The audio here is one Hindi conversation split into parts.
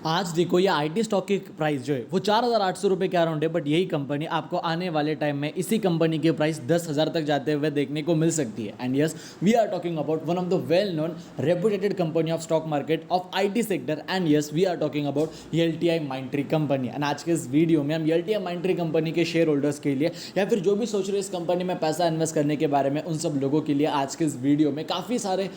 आज देखो ये आईटी स्टॉक की प्राइस जो है वो 4,800 रुपये के अराउंड है, बट यही कंपनी आपको आने वाले टाइम में इसी कंपनी के प्राइस 10,000 तक जाते हुए देखने को मिल सकती है। And yes, we are talking about one of the well known reputated company of stock market of IT sector. And yes, we are talking about LTI Mindtree company. एंड आज के इस वीडियो में हम एलटीआई माइंडट्री कंपनी के शेयर होल्डर्स के लिए या फिर जो भी सोच रहे हैं इस कंपनी में पैसा इन्वेस्ट करने के बारे में, उन सब लोगों के लिए आज के इस वीडियो में काफ़ी सारे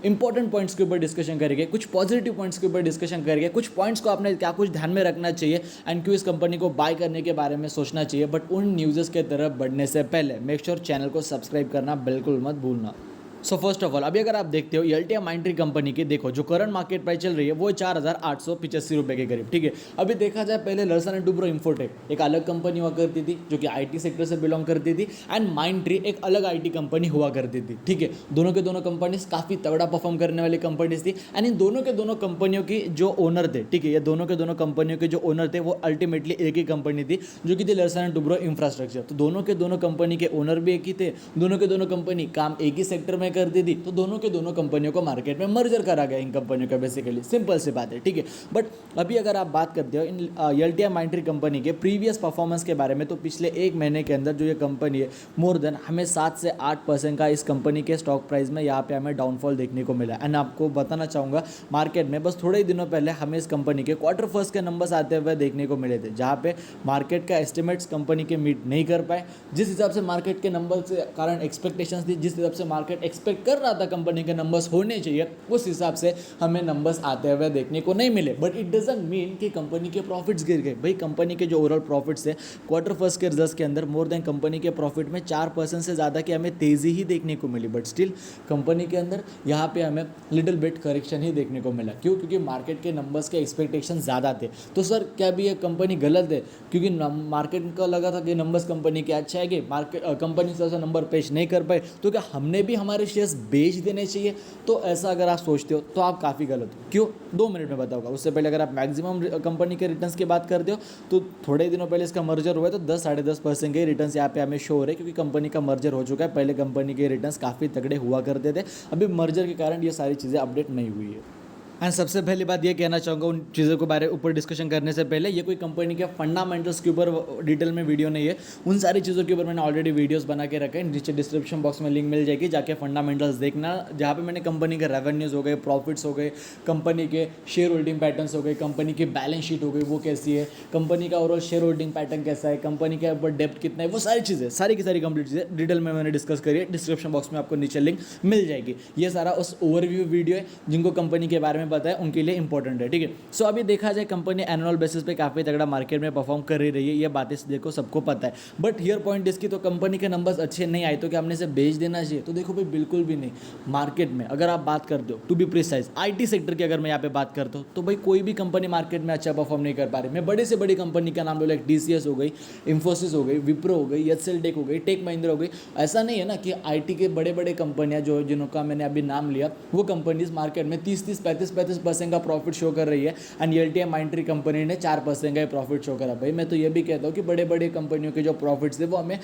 इंपॉर्टेंट पॉइंट्स के ऊपर डिस्कशन करेंगे, कुछ पॉजिटिव पॉइंट्स के ऊपर डिस्कशन करेंगे, कुछ पॉइंट्स को आपने क्या कुछ ध्यान में रखना चाहिए एंड क्यों इस कंपनी को बाय करने के बारे में सोचना चाहिए। बट उन न्यूज़ के तरफ बढ़ने से पहले मेक श्योर चैनल को सब्सक्राइब करना बिल्कुल मत भूलना। सो फर्स्ट ऑफ ऑल, अभी अगर आप देखते हो एलटीआई माइंडट्री कंपनी की, देखो जो करंट मार्केट प्राइस चल रही है वो 4,885 रुपये के करीब। ठीक है, अभी देखा जाए पहले लर्सन एंड टुब्रो इंफोटेक एक अलग कंपनी हुआ करती थी जो कि आईटी सेक्टर से बिलोंग करती थी, एंड माइंडट्री एक अलग आईटी कंपनी हुआ करती थी। ठीक है, दोनों के दोनों कंपनीज काफ़ी तगड़ा परफॉर्म करने वाली कंपनीज थी। एंड इन दोनों के दोनों कंपनियों की जो ओनर थे, ठीक है, ये दोनों के दोनों कंपनियों के जो ओनर थे वो अल्टीमेटली एक ही कंपनी थी जो कि थी लर्सन एंड टुब्रो इंफ्रास्ट्रक्चर। तो दोनों के दोनों कंपनी के ओनर भी एक ही थे, दोनों के दोनों कंपनी काम एक ही सेक्टर में करती थी, तो दोनों के दोनों कंपनियों को मार्केट में मर्जर करा गया इन कंपनियों का। बेसिकली सिंपल सी बात है। ठीक है, बट अभी अगर आप बात करते हो इन एलटीआई माइंडट्री कंपनी के प्रीवियस परफॉर्मेंस के बारे में, तो पिछले एक महीने के अंदर जो ये कंपनी है, मोर देन हमें 7 से 8% का इस कंपनी के स्टॉक प्राइस में यहाँ पे हमें डाउनफॉल देखने को मिला। एंड आपको बताना चाहूँगा, मार्केट में बस थोड़े ही दिनों पहले हमें इस कंपनी के क्वार्टर फर्स्ट के नंबर्स आते हुए देखने को मिले थे, जहाँ पे मार्केट का एस्टिमेट्स कंपनी के मीट नहीं कर पाए। जिस हिसाब से मार्केट के नंबर से कारण एक्सपेक्टेशंस थी, जिस हिसाब से मार्केट एक्सपेक्ट कर रहा था कंपनी के नंबर्स होने चाहिए, उस हिसाब से हमें नंबर्स आते हुए देखने को नहीं मिले। बट इट डजंट मीन कि कंपनी के प्रॉफिट्स गिर गए। भाई कंपनी के जो ओवरऑल प्रॉफिट्स है क्वार्टर फर्स्ट के रिजल्ट्स के अंदर, मोर देन कंपनी के प्रॉफिट में 4% से ज़्यादा की हमें तेज़ी ही देखने को मिली। बट स्टिल कंपनी के अंदर यहाँ पे हमें लिटिल बिट करेक्शन ही देखने को मिला। क्यों? क्योंकि मार्केट के नंबर्स के एक्सपेक्टेशन ज़्यादा थे। तो सर क्या भी ये कंपनी गलत है? क्योंकि मार्केट को लगा था कि नंबर्स कंपनी के अच्छा है, कि मार्केट कंपनी से नंबर पेश नहीं कर पाए, तो क्या हमने भी हमारे शेयर्स बेच देने चाहिए? तो ऐसा अगर आप सोचते हो तो आप काफ़ी गलत हो। क्यों? 2 मिनट में बताऊंगा। उससे पहले अगर आप मैक्सिमम कंपनी के रिटर्न्स की बात करते हो, तो थोड़े दिनों पहले इसका मर्जर हुआ है, तो 10-10.5% के रिटर्न्स यहाँ पे हमें शो हो रहे हैं, क्योंकि कंपनी का मर्जर हो चुका है। पहले कंपनी के रिटर्न्स काफ़ी तगड़े हुआ करते थे, अभी मर्जर के कारण ये सारी चीज़ें अपडेट नहीं हुई है। एंड सबसे पहली बात ये कहना चाहूँगा, उन चीज़ों के बारे ऊपर डिस्कशन करने से पहले, ये कोई कंपनी के फंडामेंटल्स के ऊपर डिटेल में वीडियो नहीं है। उन सारी चीज़ों के ऊपर मैंने ऑलरेडी वीडियोस बना के रखे हैं, नीचे डिस्क्रिप्शन बॉक्स में लिंक मिल जाएगी, जाके फंडामेंटल्स देखना, जहाँ पे मैंने कंपनी के रेवेन्यूज़ हो गए, प्रॉफिट्स हो गए, कंपनी के शेयर होल्डिंग पैटर्न्स हो गए, कंपनी की बैलेंस शीट हो गई वो कैसी है, कंपनी का ओवरऑल शेयर होल्डिंग पैटर्न कैसा है, कंपनी के ऊपर डेप्थ कितना है, वो सारी चीज़ें, सारी की सारी कंप्लीट चीज़ें डिटेल में मैंने डिस्कस करी है। डिस्क्रिप्शन बॉक्स में आपको नीचे लिंक मिल जाएगी। ये सारा उस ओवरव्यू वीडियो है, जिनको कंपनी के बारे में पता है उनके लिए इंपॉर्टेंट है। ठीक है, सो अभी देखा जाए कंपनी एनुअल बेसिस पे काफ़ी तगड़ा मार्केट में परफॉर्म कर ही रही है, ये बातें देखो सबको पता है। बट हियर पॉइंट इसकी, तो कंपनी के नंबर्स अच्छे नहीं आए तो क्या हमने इसे बेच देना चाहिए? तो देखो भाई, बिल्कुल भी नहीं। मार्केट में अगर आप बात करते हो, to be precise IT sector की अगर मैं यहाँ पे बात करता हूँ, तो भाई कोई भी कंपनी मार्केट में अच्छा परफॉर्म नहीं कर पा रही। मैं बड़े से बड़ी कंपनी का नाम बोला, टीसीएस हो गई, इंफोसिस हो गई, विप्रो हो गई, एचसीएल टेक हो गई, टेक महिंद्रा हो गई। ऐसा नहीं है ना कि आईटी के बड़े बड़े कंपनियां जो जिनका मैंने अभी नाम लिया, वो कंपनीज मार्केट में 30-30, 35-35% का प्रॉफिट शो कर रही है, एंड एलटीआई माइंडट्री कंपनी ने 4% का प्रॉफिट शो करा। भाई मैं तो ये भी कहता हूँ कि बड़े बड़े कंपनियों के जो प्रॉफिट्स थे वो हमें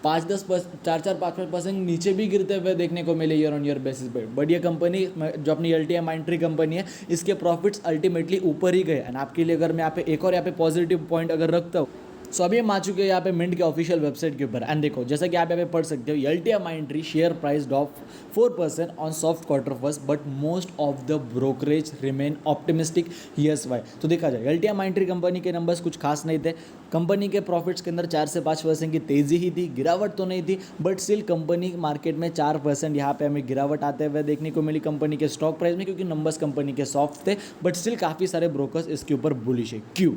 4-5% नीचे भी गिरते हुए देखने को मिले ईयर ऑन ईयर बेसिस पे। बट ये कंपनी जो अपनी एलटीआई माइंडट्री कंपनी है, इसके प्रॉफिट्स अल्टीमेटली ऊपर ही गए। एंड आपके लिए अगर मैं यहाँ पे एक और यहाँ पे पॉजिटिव पॉइंट अगर रखता हूँ, सो अभी हम आ चुके हैं यहाँ पे मिंट के ऑफिशियल वेबसाइट के ऊपर। एंड देखो, जैसा कि आप यहाँ पे पढ़ सकते हो, LTI Mindtree share price drop 4% on soft quarter first, but most of the brokerage remain optimistic. Yes why? तो देखा जाए एलटीआई माइंडट्री कंपनी के नंबर्स कुछ खास नहीं थे। कंपनी के प्रॉफिट्स के अंदर 4 से 5% की तेज़ी ही थी, गिरावट तो नहीं थी। बट स्टिल कंपनी मार्केट में 4% यहाँ पे हमें गिरावट आते हुए देखने को मिली कंपनी के स्टॉक प्राइस में, क्योंकि नंबर्स कंपनी के सॉफ्ट थे। बट स्टिल काफ़ी सारे ब्रोकर्स इसके ऊपर बुलिश है। क्यों?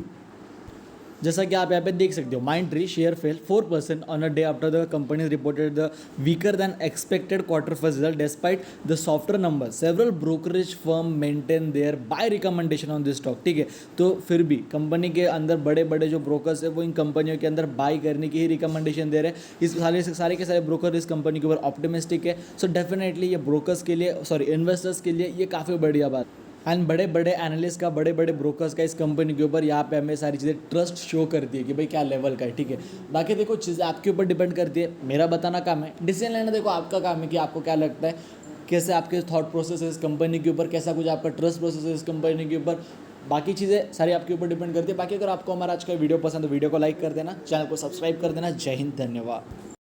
जैसा कि आप यहाँ पे देख सकते हो, Mindtree share fell 4% on a day after the company reported the weaker than expected quarter first result despite the software number. Several brokerage firm maintain their buy recommendation on this stock. ठीक है, तो फिर भी कंपनी के अंदर बड़े बड़े जो ब्रोकर्स है वो इन कंपनियों के अंदर बाय करने की ही रिकमेंडेशन दे रहे हैं। इस सारे के सारे ब्रोकर इस कंपनी के ऊपर ऑप्टिमिस्टिक है। सो डेफिनेटली ये ब्रोकर्स के लिए, सॉरी इन्वेस्टर्स के लिए ये काफ़ी बढ़िया बात। एंड बड़े बड़े एनालिस्ट का, बड़े बड़े ब्रोकर्स का इस कंपनी के ऊपर यहाँ पे हमें सारी चीज़ें ट्रस्ट शो करती है कि भाई क्या लेवल का है। ठीक है, बाकी देखो चीज़ें आपके ऊपर डिपेंड करती है, मेरा बताना काम है, डिसीजन लेना देखो आपका काम है कि आपको क्या लगता है, कैसे आपके थॉट प्रोसेस है इस कंपनी के ऊपर, कैसा कुछ आपका ट्रस्ट प्रोसेस है इस कंपनी के ऊपर। बाकी चीज़ें सारी आपके ऊपर डिपेंड करती है। बाकी अगर आपको हमारा आज का वीडियो पसंद है, वीडियो को लाइक कर देना, चैनल को सब्सक्राइब कर देना। जय हिंद, धन्यवाद।